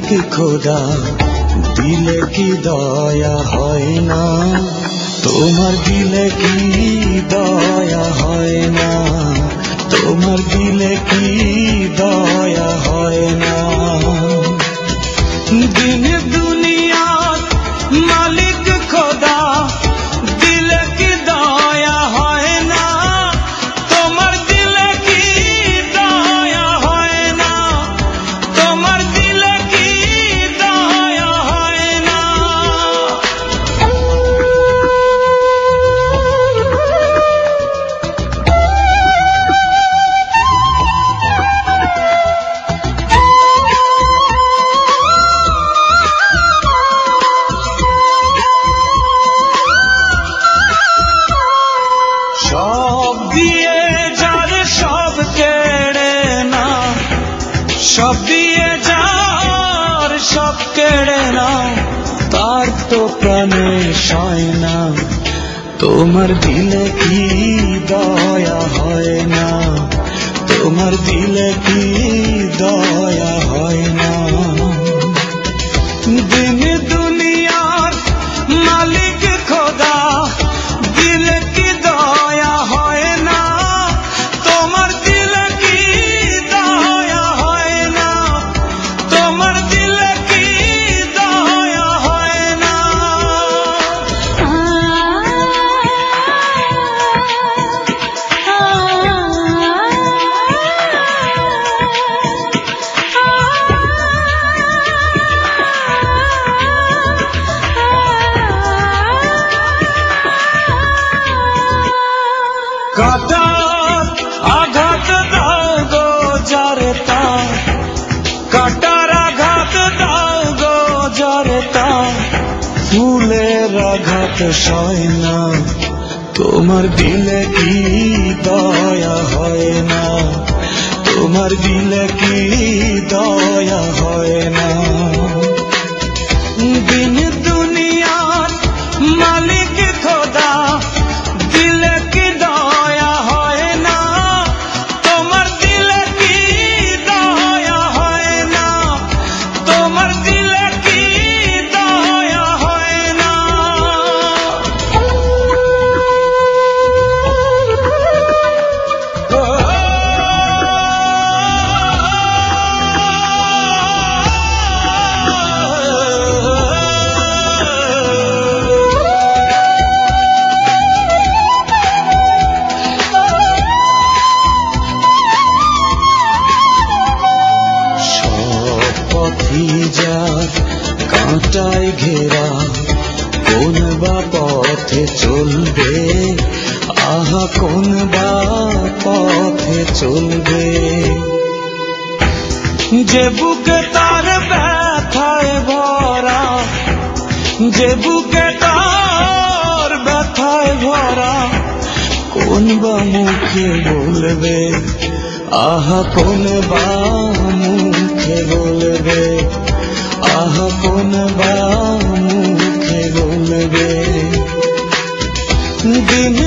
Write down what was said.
কি খোদা দিলে কি দয়া হয় না, তোমার দিলে কি দয়া হয় না, তোমার দিলে কি দয়া হয় না। দিন দুনিয়ার মালিক খোদা দিলে কি দয়া হয় না, তোমার দিলে কি দয়া হয় না, তোমার দিলে কি দয়া হয় না। সব দিয়ে যার সব কেড়ে না, সব দিয়ে যার সব কেড়ে না, তার তো প্রাণে সয় না, তোমার দিলে কি দয়া হয় না, তোমার দিলে কি দয়া হয় না। দিন দুনিয়ার মালিক খোদা দিলে কি দয়া হয় না, তোমার দিলে কি দয়া হয় না, তোমার দিলে কি দয়া হয় না। কাটার আঘাত দাও গো যারে তার, কাটার আঘাত দাও গো যারে তার, ফুলের আঘাত সয় না, তোমার দিলে কি দয়া হয় না, তোমার দিলে কি দয়া হয় না। দিন দুনিয়ার মালিক খোদা দিলে কি দয়া হয় না, তোমার দিলে কি দয়া হয় না, তোমার দিলে কি দয়া হয় না। কাঁটায় ঘেরা কোন বা পথে চলবে, আহা কোন বা পথে চলবে। যে বুকে তার ব্যথায় ভরা, যে বুকে তার ব্যথায় ভরা, কোন বা মুখে বলবে, আহা কোন বা মুখে বলবে, আহা কোন বা মুখে বলবে। দিন